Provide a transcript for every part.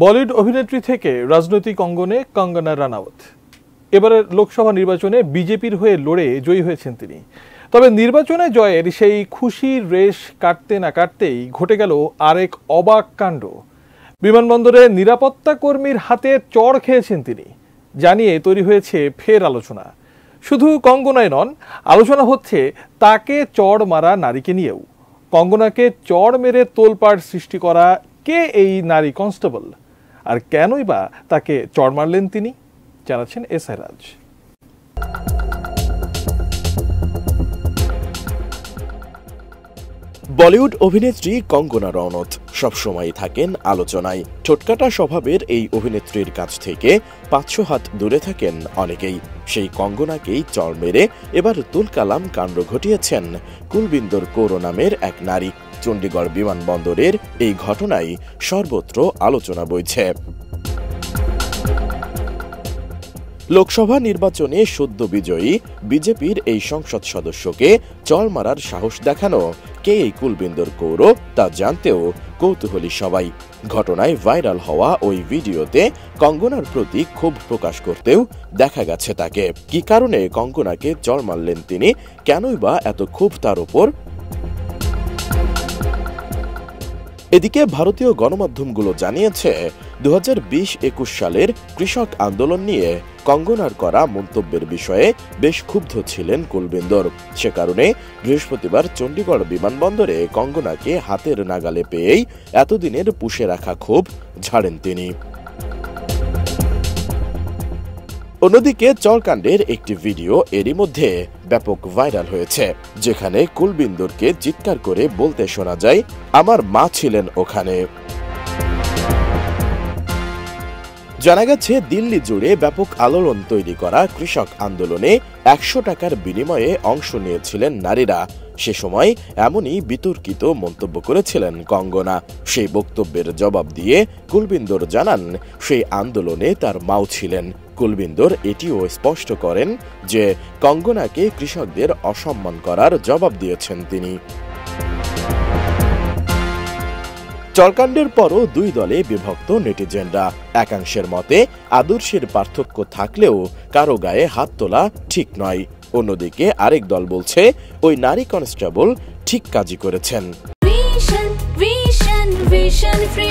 বলিউড অভিনেত্রী থেকে রাজনৈতিক অঙ্গনে কঙ্গনা রানাউত। এবারের লোকসভা নির্বাচনে বিজেপির হয়ে লড়ে জয়ী হয়েছেন তিনি। তবে নির্বাচনে জয়ের সেই খুশির রেশ কাটতে না কাটতেই ঘটে গেল আরেক অবাক কাণ্ড। বিমানবন্দরে নিরাপত্তা কর্মীর হাতে চড় খেয়েছেন তিনি, জানিয়ে তৈরি হয়েছে ফের আলোচনা। শুধু কঙ্গনায় নন, আলোচনা হচ্ছে তাকে চড় মারা নারীকে নিয়েও। কঙ্গনাকে চড় মেরে তোলপাড় সৃষ্টি করা কে এই নারী কনস্টেবল, আর কেনই বা তাকে চড় মারলেন তিনি, জানাচ্ছেন এসআই রাজ। বলিউড অভিনেত্রী কঙ্গনা রানাউত সবসময় থাকেন আলোচনায়। ঠোটকাটা স্বভাবের এই অভিনেত্রীর কাছ থেকে ৫০০ হাত দূরে থাকেন অনেকেই। সেই কঙ্গনাকেই চড় মেরে এবার তুলকালাম কাণ্ড ঘটিয়েছেন কুলবিন্দর কৌর নামের এক নারী। চণ্ডীগড় বিমানবন্দরের এই ঘটনায় সর্বত্র আলোচনা বইছে। লোকসভা নির্বাচনে সদ্য বিজয়ী বিজেপির এই সংসদ সদস্যকে চড় মারার সাহস দেখানো কে এই কুলবিন্দর কৌর তা জানতেও কৌতূহলী সবাই। ঘটনায় ভাইরাল হওয়া ওই ভিডিওতে কঙ্গনার প্রতি ক্ষোভ প্রকাশ করতেও দেখা গেছে তাকে। কি কারণে কঙ্গনাকে চড় মারলেন তিনি, কেনই বা এত ক্ষোভ তার উপর? এদিকে ভারতীয় গণমাধ্যমগুলো জানিয়েছে 2020-21 সালের কৃষক আন্দোলন নিয়ে কঙ্গনার করা মন্তব্যের বিষয়ে বেশ ক্ষুব্ধ ছিলেন কুলবিন্দর। সে কারণে বৃহস্পতিবার চণ্ডীগড় বিমানবন্দরে কঙ্গনাকে হাতের নাগালে পেয়েই এতদিনের পুষে রাখা ক্ষোভ ঝাড়েন তিনি। অন্যদিকে চড়কাণ্ডের একটি ভিডিও এরই মধ্যে ব্যাপক ভাইরাল হয়েছে, যেখানে কুলবিন্দরকে চিৎকার করে বলতে শোনা যায়, আমার মা ছিলেন ওখানে। জানা গেছে দিল্লি জুড়ে ব্যাপক আলোড়ন তৈরি করা কৃষক আন্দোলনে ১০০ টাকার বিনিময়ে অংশ নিয়েছিলেন নারীরা। সে সময় এমনই বিতর্কিত মন্তব্য করেছিলেন কঙ্গনা। সেই বক্তব্যের জবাব দিয়ে কুলবিন্দর জানান সেই আন্দোলনে তার মাও ছিলেন। কুলবিন্দর এটিও স্পষ্ট করেন যে কঙ্গনাকে কৃষকদের অসম্মান করার জবাব দিয়েছেন তিনি। চড়কাণ্ডের পরও দুই দলে বিভক্ত নেটিজেনরা। একাংশের মতে আদর্শের পার্থক্য থাকলেও কারো গায়ে হাত তোলা ঠিক নয়। অন্যদিকে আরেক দল বলছে ওই নারী কনস্টেবল ঠিক কাজই করেছেন।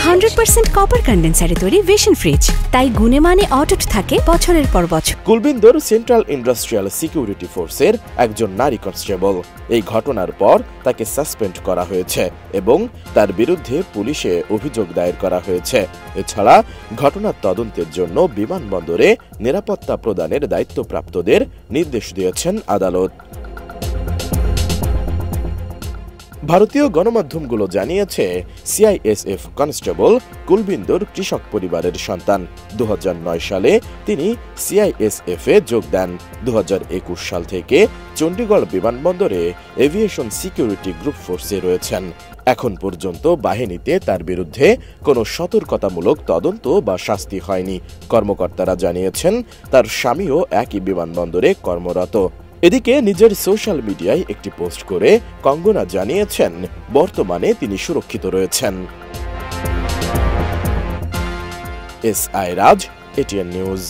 100% কপার কন্ডেন্সারে তৈরি ভিশন ফ্রিজ, তাই গুণে মানে অটুট থাকে বছরের পর বছর। কুলবিন্দর সেন্ট্রাল ইন্ডাস্ট্রিয়াল সিকিউরিটি ফোর্সের একজন নারী কনস্টেবল। এই ঘটনার পর তাকে সাসপেন্ড করা হয়েছে এবং তার বিরুদ্ধে পুলিশে অভিযোগ দায়ের করা হয়েছে। এছাড়া ঘটনার তদন্তের জন্য বিমানবন্দরে নিরাপত্তা প্রদানের দায়িত্বপ্রাপ্তদের নির্দেশ দিয়েছেন আদালত। ভারতীয় গণমাধ্যমগুলো জানিয়েছে সিআইএসএফ কনস্টেবল কুলবিন্দর কৃষক পরিবারের সন্তান। 2009 সালে তিনি সিআইএসএফে যোগ দেন। 2021 সাল থেকে চণ্ডীগড় বিমানবন্দরে এভিয়েশন সিকিউরিটি গ্রুপ ফোর্সে রয়েছেন। এখন পর্যন্ত বাহিনীতে তার বিরুদ্ধে কোনো সতর্কতামূলক তদন্ত বা শাস্তি হয়নি। কর্মকর্তারা জানিয়েছেন তার স্বামীও একই বিমানবন্দরে কর্মরত। এদিকে নিজের সোশ্যাল মিডিয়ায় একটি পোস্ট করে কঙ্গনা জানিয়েছেন বর্তমানে তিনি সুরক্ষিত রয়েছেন। এসআই রাজ, এটিএন নিউজ।